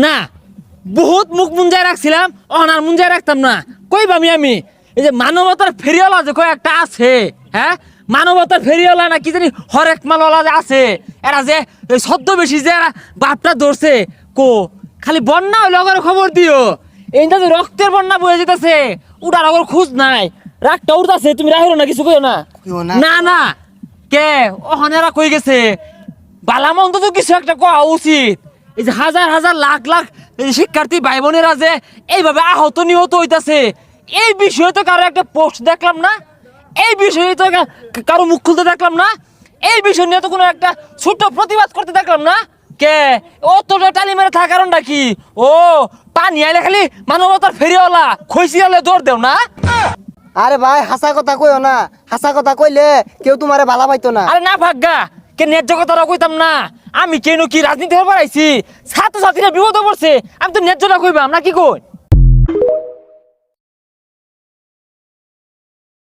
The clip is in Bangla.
না বহুত মুখ মুঞ্জায় রাখছিলাম, অনার মুঞ্জায় রাখতাম না। কইবামি আমি এই যে মানবতার ফেরিওয়ালা যে কয়েকটা আছে, হ্যাঁ মানবতার ফেরিওয়ালা না কি জানি হরেক মালওয়ালা যে আছে, এরা যে সদ্য বেশি যে এরা বাপটা ধরছে কো খালি বন্যা হইলে ওদের খবর দিও। এইটা যে রক্তের বন্যা বয়ে যেতেছে ওটার ওর খোঁজ নাই, রাগটা উঠতেছে, তুমি রাখো না কিছু কইও না। না না কে ওখানেরা কই গেছে বালামন্ত তো কিছু একটা কোয়া উচিত। এই যে হাজার হাজার লাখ লাখ শিক্ষার্থী ভাই বোনেরা যে এইভাবে আহত নিহত হইতাছে, এই বিষয়ে তো কারো একটা পোস্ট দেখলাম না, এই বিষয়ে তো কারো মুখ খুলতে দেখলাম না, এই বিষয় নিয়ে তো কোনো একটা ছোট্ট প্রতিবাদ করতে দেখলাম না। কে ও তোর টালি মেরে থাকার কারণটা কি? ও পানি আইলে খালি মানবতার ফেরিওয়ালা খইসি আলে দৌড় দেও না। আরে ভাই হাসা কথা কইও না, হাসা কথা কইলে কেউ তোমারে ভালা পাইতো না। আরে না ভাগ্যা কে ন্যায্য কথাটা কইতাম না, আমি কেন কি রাজনীতি হয়ে বেড়াইছি, ছাত্রছাত্রীরা বিপদে পড়ছে, আমি তো ন্যায্যটা কইবাম না কি কই।